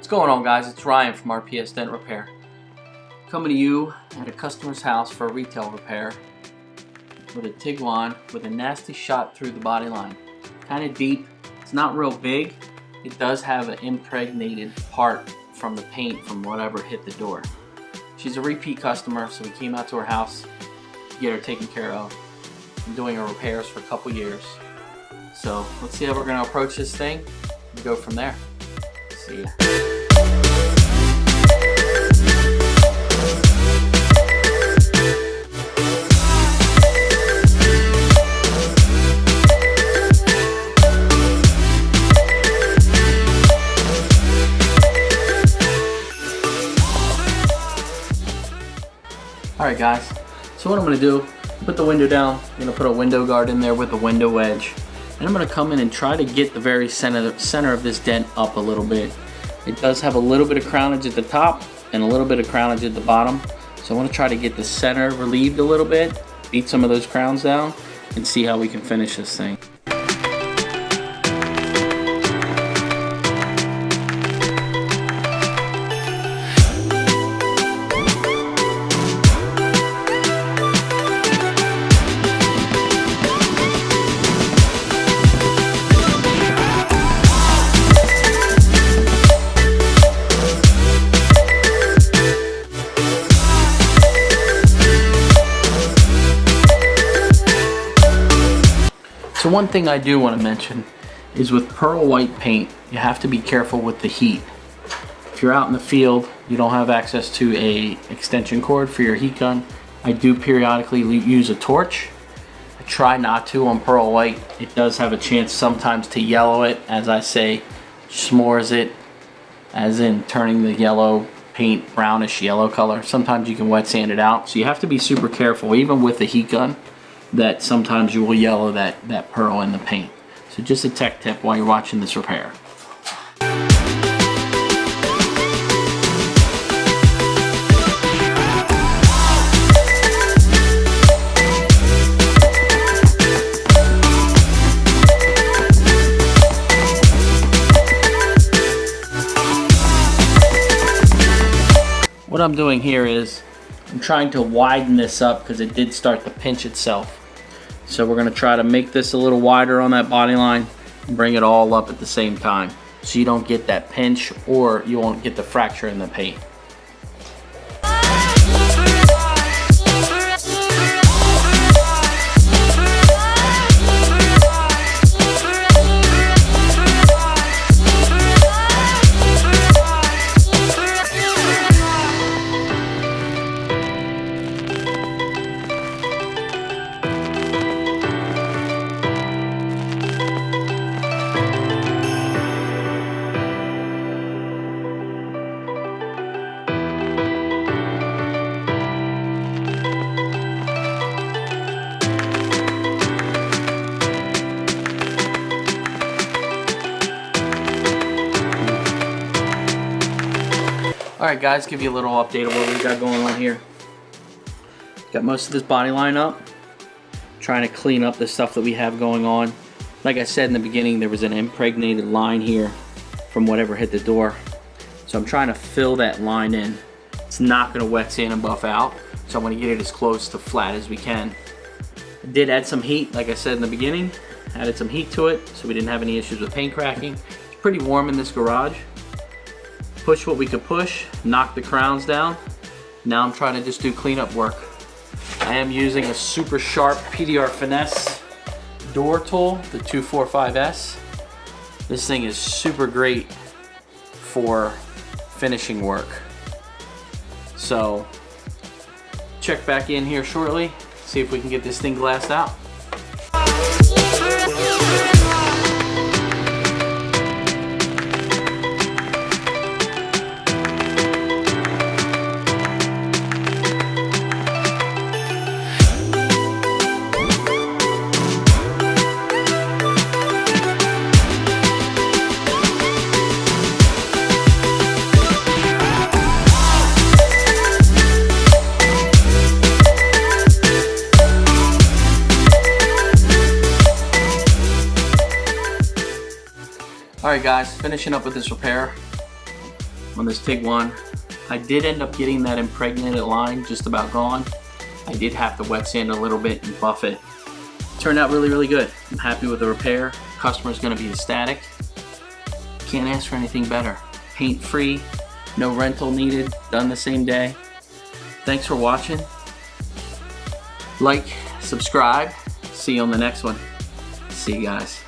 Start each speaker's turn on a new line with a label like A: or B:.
A: What's going on, guys? It's Ryan from RPS Dent Repair. Coming to you at a customer's house for a retail repair with a TIG wand with a nasty shot through the body line. Kind of deep. It's not real big. It does have an impregnated part from the paint from whatever hit the door. She's a repeat customer, so we came out to her house to get her taken care of. Been doing her repairs for a couple years. So let's see how we're going to approach this thing and go from there. See ya. Alright guys, so what I'm going to do, put the window down, I'm going to put a window guard in there with a window wedge, and I'm going to come in and try to get the very center of this dent up a little bit. It does have a little bit of crownage at the top and a little bit of crownage at the bottom, so I want to try to get the center relieved a little bit, beat some of those crowns down, and see how we can finish this thing. So one thing I do want to mention is with pearl white paint, you have to be careful with the heat. If you're out in the field, you don't have access to a extension cord for your heat gun, I do periodically use a torch. I try not to on pearl white. It does have a chance sometimes to yellow it, as I say, s'mores it, as in turning the yellow paint brownish yellow color. Sometimes you can wet sand it out, so you have to be super careful, even with the heat gun, that sometimes you will yellow that pearl in the paint. So just a tech tip while you're watching this repair. What I'm doing here is I'm trying to widen this up because it did start to pinch itself. So we're going to try to make this a little wider on that body line and bring it all up at the same time, so you don't get that pinch or you won't get the fracture in the paint. Alright guys, give you a little update of what we got going on here. Got most of this body line up. Trying to clean up the stuff that we have going on. Like I said in the beginning, there was an impregnated line here from whatever hit the door. So I'm trying to fill that line in. It's not going to wet sand and buff out, so I'm going to get it as close to flat as we can. I did add some heat, like I said in the beginning. Added some heat to it so we didn't have any issues with paint cracking. It's pretty warm in this garage. Push what we could push, knock the crowns down. Now I'm trying to just do cleanup work. I am using a super sharp PDR Finesse door tool, the 245S. This thing is super great for finishing work. So check back in here shortly, see if we can get this thing glassed out. Alright guys, finishing up with this repair. on this Tiguan. I did end up getting that impregnated line just about gone. I did have to wet sand a little bit and buff it. Turned out really, really good. I'm happy with the repair. Customer's gonna be ecstatic. Can't ask for anything better. Paint free, no rental needed, done the same day. Thanks for watching. Like, subscribe. See you on the next one. See you guys.